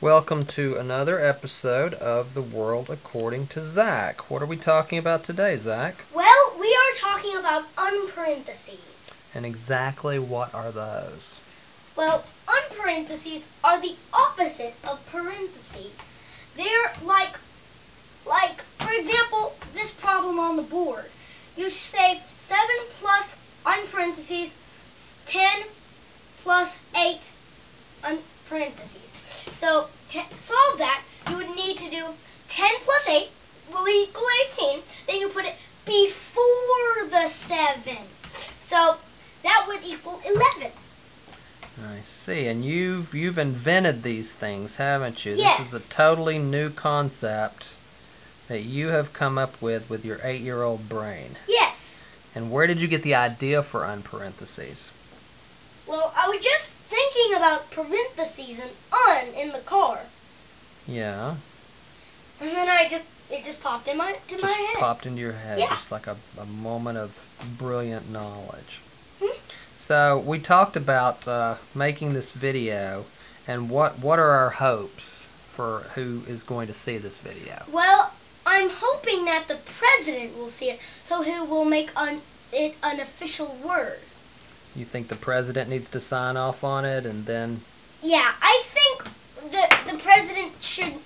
Welcome to another episode of The World According to Zach. What are we talking about today, Zach? Well, we are talking about unparentheses. And exactly what are those? Well, unparentheses are the opposite of parentheses. They're like, for example, this problem on the board. You say 7 plus unparentheses, 10 plus 8 unparentheses. So, to solve that, you would need to do 10 plus 8 will equal 18. Then you put it before the 7. So, that would equal 11. I see. And you've invented these things, haven't you? Yes. This is a totally new concept that you have come up with your 8-year-old brain. Yes. And where did you get the idea for unparentheses? Well, I was just thinking about parentheses and un in the car. Yeah. And then it just popped in my head. Just popped into your head, Yeah. just like a moment of brilliant knowledge. Hmm? So we talked about making this video, and what are our hopes for who is going to see this video? Well, I'm hoping that the president will see it, so he will make it an official word. You think the president needs to sign off on it, and then? Yeah, I think the president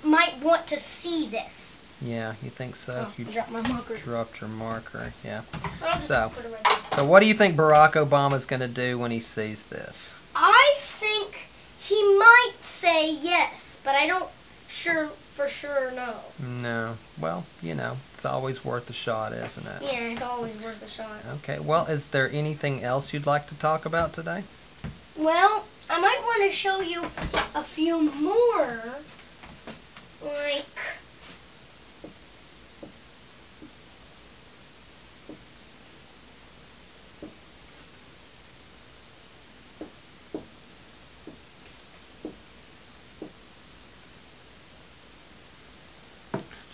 might want to see this. Yeah, you think so? Oh, You I dropped my marker. dropped your marker, yeah. I'll just So, put it right there. So what do you think Barack Obama's going to do when he sees this? I think he might say yes, but I don't for sure know. No. Well, it's always worth a shot, isn't it? Yeah, it's always worth a shot. Okay, well, is there anything else you'd like to talk about today? Well, I might want to show you a few more, like,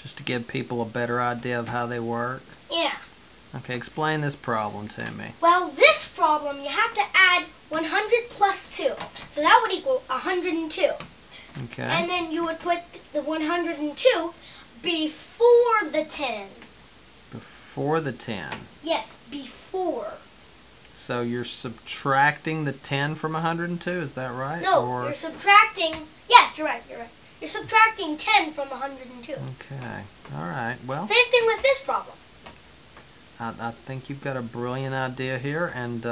Just to give people a better idea of how they work? yeah. Okay, explain this problem to me. Well, this problem, you have to add 100 plus 2. So that would equal 102. Okay. And then you would put the 102 before the 10. Before the 10. Yes, before. So you're subtracting the 10 from 102, is that right? No, you're subtracting. Yes, you're right. You're subtracting 10 from 102. Okay, all right. Well, Same thing with this problem. I think you've got a brilliant idea here, and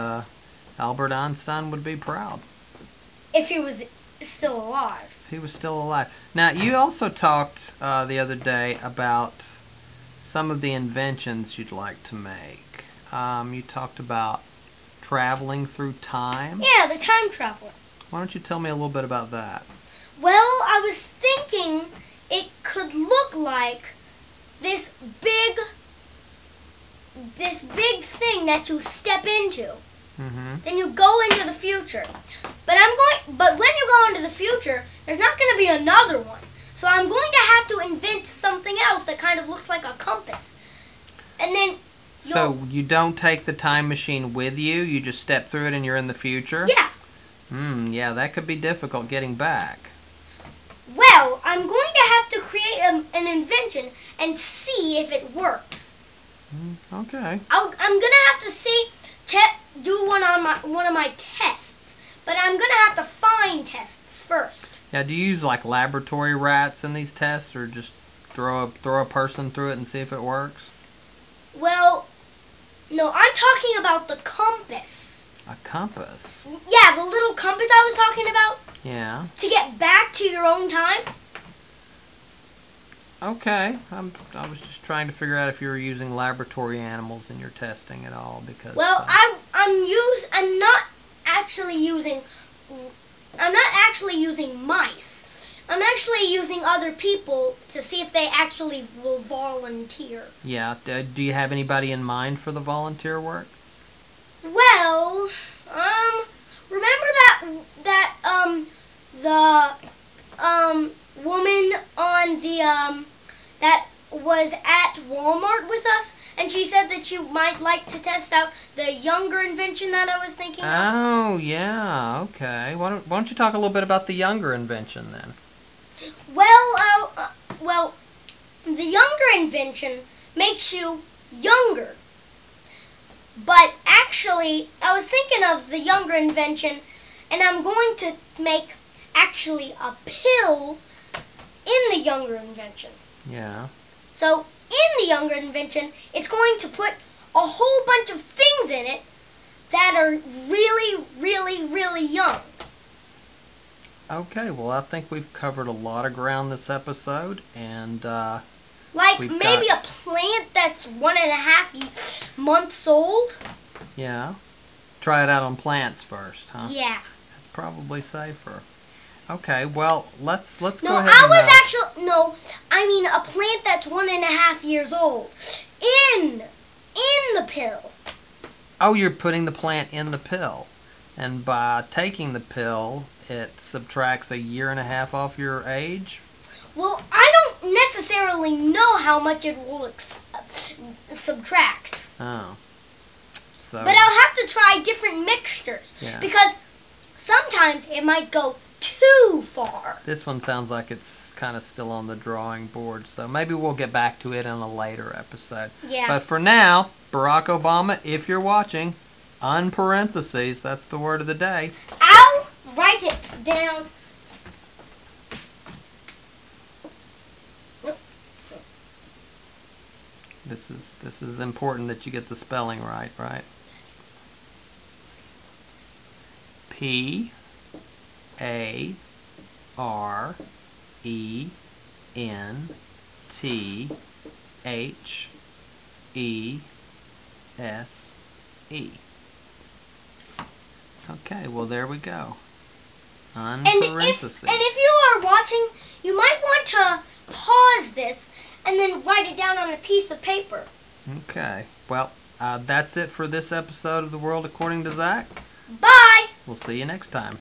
Albert Einstein would be proud. If he was still alive. If he was still alive. Now, you also talked the other day about some of the inventions you'd like to make. You talked about traveling through time. Yeah, the time traveler. Why don't you tell me a little bit about that? Well, I was thinking it could look like this big thing that you step into. Mm-hmm. Then you go into the future. But when you go into the future, there's not going to be another one. So I'm going to have to invent something else that kind of looks like a compass. And then So you don't take the time machine with you, you just step through it and you're in the future? Yeah. Yeah, that could be difficult getting back. Well, I'm going to have to create an invention and see if it works. Okay. I'm gonna have to do one of my tests, but I'm gonna have to find tests first. Now, do you use like laboratory rats in these tests, or just throw a person through it and see if it works? Well, no, I'm talking about the compass. A compass? Yeah, the little compass I was talking about. Yeah. To get back to your own time. Okay. I was just trying to figure out if you were using laboratory animals in your testing at all, because. Well, I'm not actually using mice. I'm actually using other people to see if they actually will volunteer. Yeah. Do you have anybody in mind for the volunteer work? Well, remember the woman on the that was at Walmart with us, and she said that she might like to test out the younger invention that I was thinking of. Oh, yeah, okay. Why don't you talk a little bit about the younger invention then? Well, the younger invention makes you younger. But actually, I was thinking of the younger invention, and I'm going to make actually a pill in the younger invention. Yeah. So, in the younger invention, it's going to put a whole bunch of things in it that are really, really, really young. Okay, well, I think we've covered a lot of ground this episode, and like maybe a plant that's 1.5 months old. Yeah. Try it out on plants first, huh? Yeah. That's probably safer. Okay, well, let's go ahead. I mean a plant that's 1.5 years old. In the pill. Oh, you're putting the plant in the pill. And by taking the pill, it subtracts 1.5 years off your age? Well, I don't necessarily know how much it will subtract. Oh. So, but I'll have to try different mixtures. Yeah. Because sometimes it might go too far. This one sounds like it's kind of still on the drawing board, so maybe we'll get back to it in a later episode. Yeah. But for now, Barack Obama, if you're watching, unparentheses, that's the word of the day. I'll write it down. This is important that you get the spelling right? P-A-R-E-N-T-H-E-S-E. Okay, well there we go. Unparentheses. And if you are watching, you might want to pause this and then write it down on a piece of paper. Okay, well, that's it for this episode of The World According to Zach. Bye! We'll see you next time.